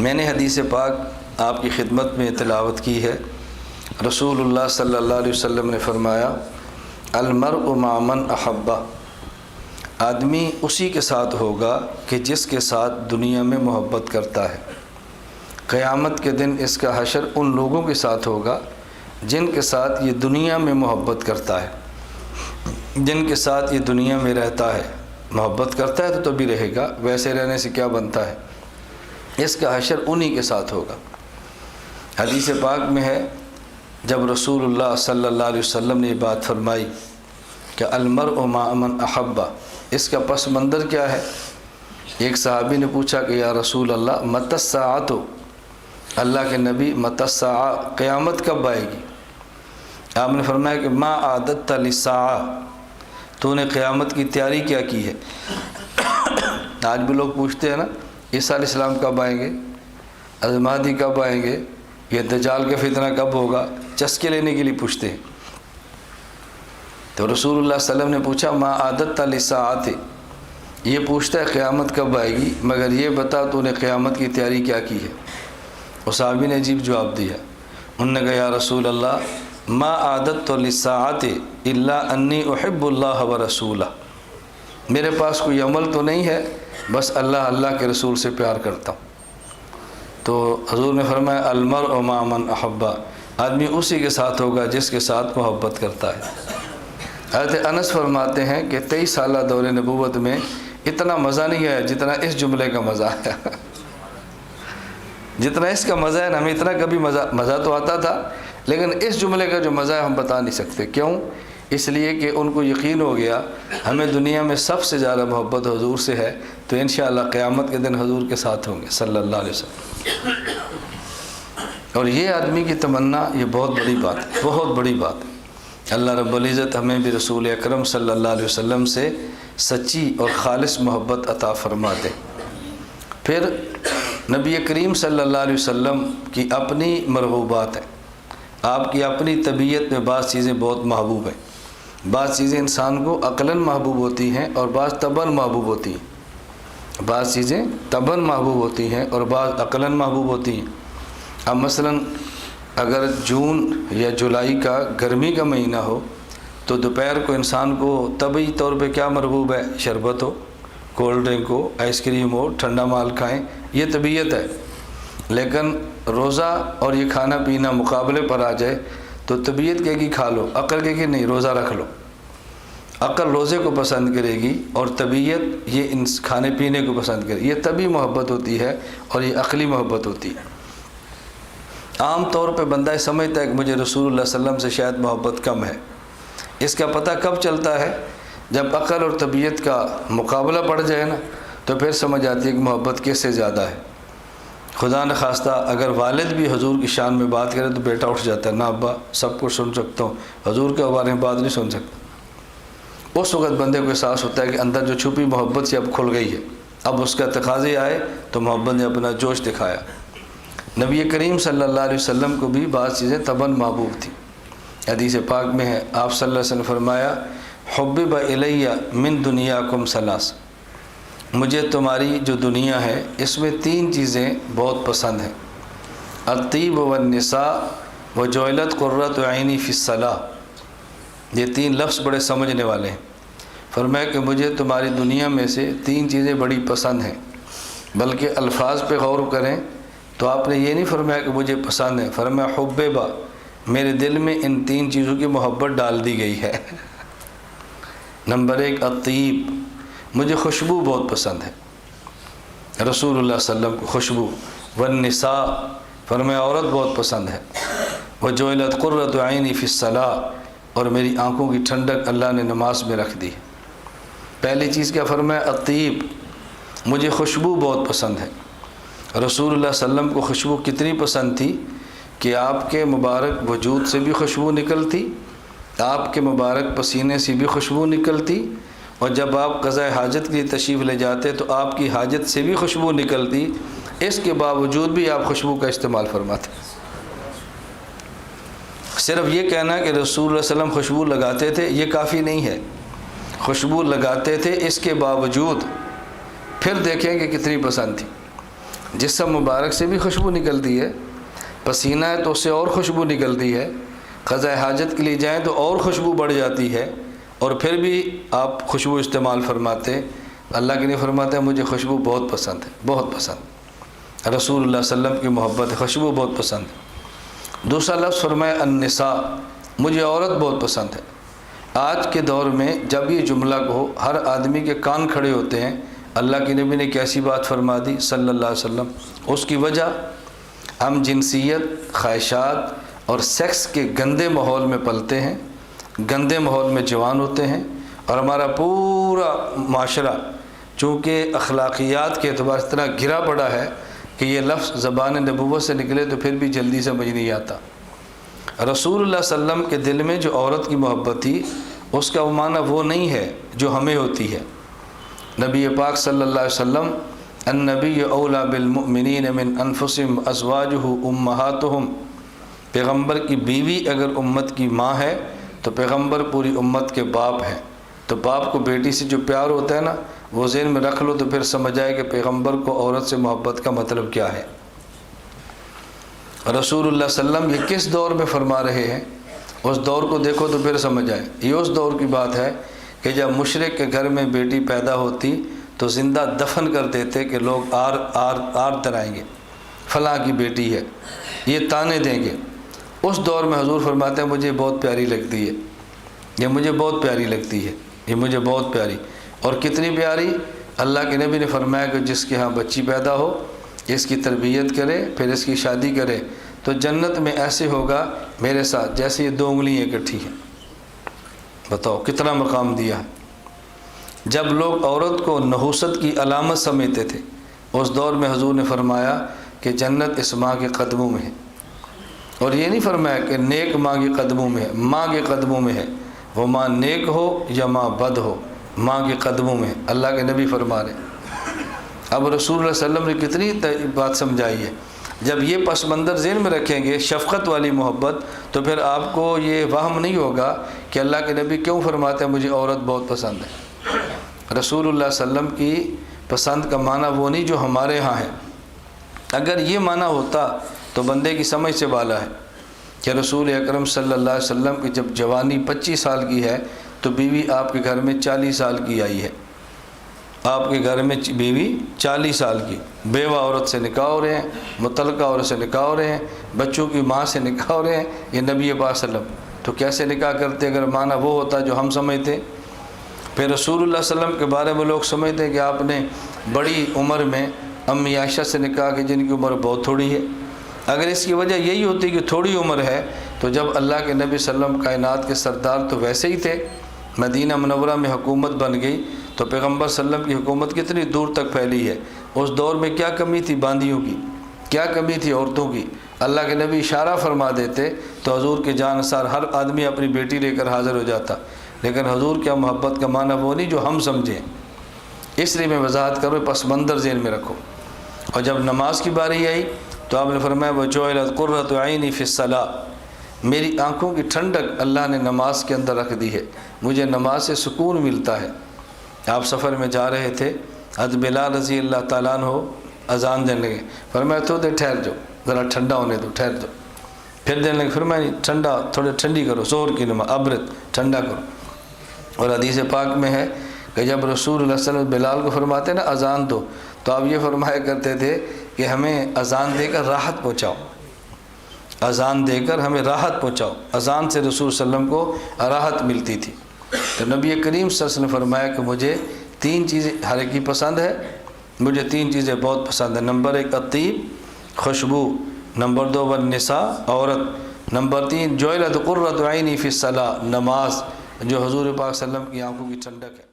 میں نے حدیث پاک آپ کی خدمت میں تلاوت کی ہے۔ رسول اللہ صلی اللہ علیہ وسلم نے فرمایا المرء مع من احب، آدمی اسی کے ساتھ ہوگا کہ جس کے ساتھ دنیا میں محبت کرتا ہے۔ قیامت کے دن اس کا حشر ان لوگوں کے ساتھ ہوگا جن کے ساتھ یہ دنیا میں محبت کرتا ہے، جن کے ساتھ یہ دنیا میں رہتا ہے۔ محبت کرتا ہے تو بھی رہے گا، ویسے رہنے سے کیا بنتا ہے؟ اس کا حشر انہی کے ساتھ ہوگا۔ حدیث پاک میں ہے جب رسول اللہ صلی اللہ علیہ وسلم نے یہ بات فرمائی کہ المرء مع من احب، اس کا پس منظر کیا ہے؟ ایک صحابی نے پوچھا کہ یا رسول اللہ متی الساعۃ، اللہ کے نبی متی الساعۃ، قیامت کب آئے گی؟ آپ نے فرمایا کہ ما اعددت للساعۃ، تو نے قیامت کی تیاری کیا کی ہے؟ آج بھی لوگ پوچھتے ہیں نا عیسیٰ علیہ السلام کب آئیں گے، حضرت مہدی کب آئیں گے، یہ دجال کا فتنہ کب ہوگا، چسکے لینے کے لیے پوچھتے ہیں۔ تو رسول اللہ صلی اللہ علیہ وسلم نے پوچھا ما اعددت للساعۃ، یہ پوچھتا ہے قیامت کب آئے گی، مگر یہ بتا تو نے قیامت کی تیاری کیا کی ہے؟ اس صحابی نے عجیب جواب دیا، انہوں نے کہا یا رسول اللہ ما اعددت للساعۃ الا انی احب اللہ ورسولہ، میرے پاس کوئی عمل تو نہیں ہے، بس اللہ کے رسول سے پیار کرتا ہوں۔ تو حضور نے فرمایا المرء مع من احب، آدمی اسی کے ساتھ ہوگا جس کے ساتھ محبت کرتا ہے۔ حضرت انس فرماتے ہیں کہ 23 سالہ دور نبوت میں اتنا مزہ نہیں آیا جتنا اس جملے کا مزہ آیا۔ جتنا اس کا مزہ ہے نا، ہمیں اتنا کبھی مزہ تو آتا تھا، لیکن اس جملے کا جو مزہ ہے ہم بتا نہیں سکتے۔ کیوں؟ اس لیے کہ ان کو یقین ہو گیا ہمیں دنیا میں سب سے زیادہ محبت حضور سے ہے، تو انشاءاللہ قیامت کے دن حضور کے ساتھ ہوں گے صلی اللہ علیہ وسلم۔ اور یہ آدمی کی تمنا، یہ بہت بڑی بات ہے، بہت بڑی بات ہے۔ اللہ رب العزت ہمیں بھی رسول اکرم صلی اللہ علیہ وسلم سے سچی اور خالص محبت عطا فرما دے۔ پھر نبی کریم صلی اللہ علیہ وسلم کی اپنی مرغوبات ہیں، آپ کی اپنی طبیعت میں بعض چیزیں بہت محبوب ہیں۔ بعض چیزیں انسان کو عقلاً محبوب ہوتی ہیں اور بعض طبعاً محبوب ہوتی ہیں، بعض چیزیں طبعاً محبوب ہوتی ہیں اور بعض عقلاً محبوب ہوتی ہیں۔ اب مثلاً اگر جون یا جولائی کا گرمی کا مہینہ ہو تو دوپہر کو انسان کو طبعی طور پہ کیا مرغوب ہے؟ شربت ہو، کولڈ ڈرنک ہو، آئس کریم ہو، ٹھنڈا مال کھائیں، یہ طبیعت ہے۔ لیکن روزہ اور یہ کھانا پینا مقابلے پر آ جائے تو طبیعت کہے گی کھا لو، عقل کہے گی نہیں روزہ رکھ لو۔ عقل روزے کو پسند کرے گی اور طبیعت یہ کھانے پینے کو پسند کرے گی۔ یہ طبعی محبت ہوتی ہے اور یہ عقلی محبت ہوتی ہے۔ عام طور پہ بندہ سمجھتا ہے کہ مجھے رسول اللہ صلی اللہ علیہ وسلم سے شاید محبت کم ہے۔ اس کا پتہ کب چلتا ہے؟ جب عقل اور طبیعت کا مقابلہ پڑ جائے نا، تو پھر سمجھ آتی ہے کہ محبت کس سے زیادہ ہے۔ خدا نہ خواستہ اگر والد بھی حضور کی شان میں بات کرے تو بیٹا اٹھ جاتا ہے، نہ ابا سب کچھ سن سکتا ہوں، حضور کے بارے میں بات نہیں سن سکتا۔ اس وقت بندے کو احساس ہوتا ہے کہ اندر جو چھپی محبت سے اب کھل گئی ہے، اب اس کا تقاضے آئے تو محبت نے اپنا جوش دکھایا۔ نبی کریم صلی اللہ علیہ وسلم کو بھی بعض چیزیں طبعاً محبوب تھیں۔ حدیث پاک میں ہے آپ صلی اللہ علیہ وسلم فرمایا حبب الیہ من دنیاکم ثلاث، مجھے تمہاری جو دنیا ہے اس میں 3 چیزیں بہت پسند ہیں، الطیب والنساء وجعلت قرۃ عینی فی الصلاۃ۔ یہ 3 لفظ بڑے سمجھنے والے ہیں۔ فرمایا کہ مجھے تمہاری دنیا میں سے 3 چیزیں بڑی پسند ہیں، بلکہ الفاظ پہ غور کریں تو آپ نے یہ نہیں فرمایا کہ مجھے پسند ہے، فرمایا حببا، میرے دل میں ان 3 چیزوں کی محبت ڈال دی گئی ہے۔ نمبر 1 الطیب، مجھے خوشبو بہت پسند ہے، رسول اللہ صلی اللہ علیہ وسلم کو خوشبو۔ والنساء، فرمایا عورت بہت پسند ہے۔ وجعلت قرۃ عینی فی الصلاۃ، اور میری آنکھوں کی ٹھنڈک اللہ نے نماز میں رکھ دی۔ پہلی چیز کیا فرمایا؟ الطیب، مجھے خوشبو بہت پسند ہے۔ رسول اللہ صلی اللہ علیہ وسلم کو خوشبو کتنی پسند تھی کہ آپ کے مبارک وجود سے بھی خوشبو نکلتی، آپ کے مبارک پسینے سے بھی خوشبو نکلتی، اور جب آپ قضاء حاجت کے لیے تشریف لے جاتے تو آپ کی حاجت سے بھی خوشبو نکلتی، اس کے باوجود بھی آپ خوشبو کا استعمال فرماتے۔ صرف یہ کہنا کہ رسول اللہ صلی اللہ علیہ وسلم خوشبو لگاتے تھے یہ کافی نہیں ہے، خوشبو لگاتے تھے، اس کے باوجود پھر دیکھیں کہ کتنی پسند تھی۔ جسم مبارک سے بھی خوشبو نکلتی ہے، پسینہ ہے تو اس سے اور خوشبو نکلتی ہے، قضاء حاجت کے لیے جائیں تو اور خوشبو بڑھ جاتی ہے، اور پھر بھی آپ خوشبو استعمال فرماتے۔ اللہ کے لیے فرماتے ہیں مجھے خوشبو بہت پسند ہے، بہت پسند، رسول اللہ صلی اللہ علیہ وسلم کی محبت ہے، خوشبو بہت پسند ہے۔ دوسرا لفظ فرمایا النساء، مجھے عورت بہت پسند ہے۔ آج کے دور میں جب یہ جملہ کہو ہر آدمی کے کان کھڑے ہوتے ہیں۔ اللہ کے نبی نے کیسی بات فرما دی صلی اللہ علیہ وسلم؟ اس کی وجہ ہم جنسیت، خواہشات اور سیکس کے گندے ماحول میں پلتے ہیں، گندے ماحول میں جوان ہوتے ہیں، اور ہمارا پورا معاشرہ چونکہ اخلاقیات کے اعتبار سے اتنا گرا پڑا ہے کہ یہ لفظ زبان نبوت سے نکلے تو پھر بھی جلدی سمجھ نہیں آتا۔ رسول اللہ صلی اللہ علیہ وسلم کے دل میں جو عورت کی محبت تھی اس کا معنی وہ نہیں ہے جو ہمیں ہوتی ہے۔ نبی پاک صلی اللہ علیہ وسلم النبی اولا بالمؤمنین من انفسہم ازواجہ امہاتہم، پیغمبر کی بیوی اگر امت کی ماں ہے تو پیغمبر پوری امت کے باپ ہیں۔ تو باپ کو بیٹی سے جو پیار ہوتا ہے نا، وہ ذہن میں رکھ لو تو پھر سمجھ آئے کہ پیغمبر کو عورت سے محبت کا مطلب کیا ہے۔ رسول اللہ صلی اللہ علیہ وسلم یہ کس دور میں فرما رہے ہیں؟ اس دور کو دیکھو تو پھر سمجھ آئے۔ یہ اس دور کی بات ہے کہ جب مشرک کے گھر میں بیٹی پیدا ہوتی تو زندہ دفن کر دیتے کہ لوگ آر ترائیں گے، فلاں کی بیٹی ہے، یہ تانے دیں گے۔ اس دور میں حضور فرماتے ہیں مجھے بہت پیاری لگتی ہے، یہ مجھے بہت پیاری لگتی ہے، یہ مجھے بہت پیاری۔ اور کتنی پیاری؟ اللہ کے نبی نے فرمایا کہ جس کے ہاں بچی پیدا ہو، اس کی تربیت کرے، پھر اس کی شادی کرے تو جنت میں ایسے ہوگا میرے ساتھ جیسے یہ 2 انگلیاں اکٹھی ہیں۔ بتاؤ کتنا مقام دیا ہے۔ جب لوگ عورت کو نحوست کی علامت سمجھتے تھے اس دور میں حضور نے فرمایا کہ جنت اس ماں کے قدموں میں ہے، اور یہ نہیں فرمایا کہ نیک ماں کے قدموں میں ہے، ماں کے قدموں میں ہے، وہ ماں نیک ہو یا ماں بد ہو، ماں کے قدموں میں۔ اللہ کے نبی فرما رہے۔ اب رسول اللہ صلی اللہ علیہ وسلم نے کتنی بات سمجھائی ہے۔ جب یہ پس منظر ذہن میں رکھیں گے، شفقت والی محبت، تو پھر آپ کو یہ وہم نہیں ہوگا کہ اللہ کے نبی کیوں فرماتے ہیں مجھے عورت بہت پسند ہے۔ رسول اللہ صلی اللہ علیہ وسلم کی پسند کا معنی وہ نہیں جو ہمارے ہاں ہے۔ اگر یہ معنی ہوتا تو بندے کی سمجھ سے بالا ہے کہ رسول اکرم صلی اللہ علیہ وسلم کی جب جوانی 25 سال کی ہے تو بیوی آپ کے گھر میں 40 سال کی آئی ہے۔ آپ کے گھر میں بیوی 40 سال کی، بیوہ عورت سے نکاح ہو رہے ہیں، مطلقہ عورت سے نکاح ہو رہے ہیں، بچوں کی ماں سے نکاح ہو رہے ہیں، یہ نبی پاک صلی اللہ علیہ وسلم تو کیسے نکاح کرتے اگر معنی وہ ہوتا جو ہم سمجھتے۔ پھر رسول اللہ صلی اللہ علیہ وسلم کے بارے میں لوگ سمجھتے ہیں کہ آپ نے بڑی عمر میں امی عائشہ سے نکاح کی جن کی عمر بہت تھوڑی ہے۔ اگر اس کی وجہ یہی ہوتی کہ تھوڑی عمر ہے تو جب اللہ کے نبی صلی اللہ علیہ وسلم کائنات کے سردار تو ویسے ہی تھے، مدینہ منورہ میں حکومت بن گئی تو پیغمبر صلی اللہ علیہ وسلم کی حکومت کتنی دور تک پھیلی ہے۔ اس دور میں کیا کمی تھی باندیوں کی، کیا کمی تھی عورتوں کی؟ اللہ کے نبی اشارہ فرما دیتے تو حضور کے جان نثار ہر آدمی اپنی بیٹی لے کر حاضر ہو جاتا۔ لیکن حضور کیا محبت کا معنی وہ نہیں جو ہم سمجھیں۔ اس لیے میں وضاحت کروں، پس منظر ذہن میں رکھو۔ اور جب نماز کی باری آئی تو آپ نے فرمایا وَجُعِلَتْ قُرَّةُ عَيْنِي فِي الصَّلَاةِ، میری آنکھوں کی ٹھنڈک اللہ نے نماز کے اندر رکھ دی ہے، مجھے نماز سے سکون ملتا ہے۔ آپ سفر میں جا رہے تھے، حضرت بلال رضی اللہ تعالیٰ عنہ اذان دینے لگے، فرمایا تو دے ٹھہر جاؤ، ذرا ٹھنڈا ہونے دو، ٹھہر جاؤ۔ پھر دینے لگے، فرمایا ٹھنڈا، تھوڑی ٹھنڈی کرو، ظہر کی نماز ابرد ٹھنڈا کرو۔ اور حدیث پاک میں ہے کہ جب رسول اللہ صلی اللہ علیہ وسلم بلال کو فرماتے ہیں نا اذان دو، تو آپ یہ فرمایا کرتے تھے کہ ہمیں اذان دے کر راحت پہنچاؤ، اذان دے کر ہمیں راحت پہنچاؤ۔ اذان سے رسول صلی اللہ علیہ وسلم کو راحت ملتی تھی۔ تو نبی کریم صلی اللہ علیہ وسلم نے فرمایا کہ مجھے 3 چیزیں ہر ایک کی پسند ہے، مجھے 3 چیزیں بہت پسند ہیں۔ نمبر 1 الطیب، خوشبو، نمبر 2 والنساء، عورت، نمبر 3 جعلت قرۃ عینی فی الصلاۃ، نماز جو حضور پاک صلی اللہ علیہ وسلم کی آنکھوں کی ٹھنڈک ہے۔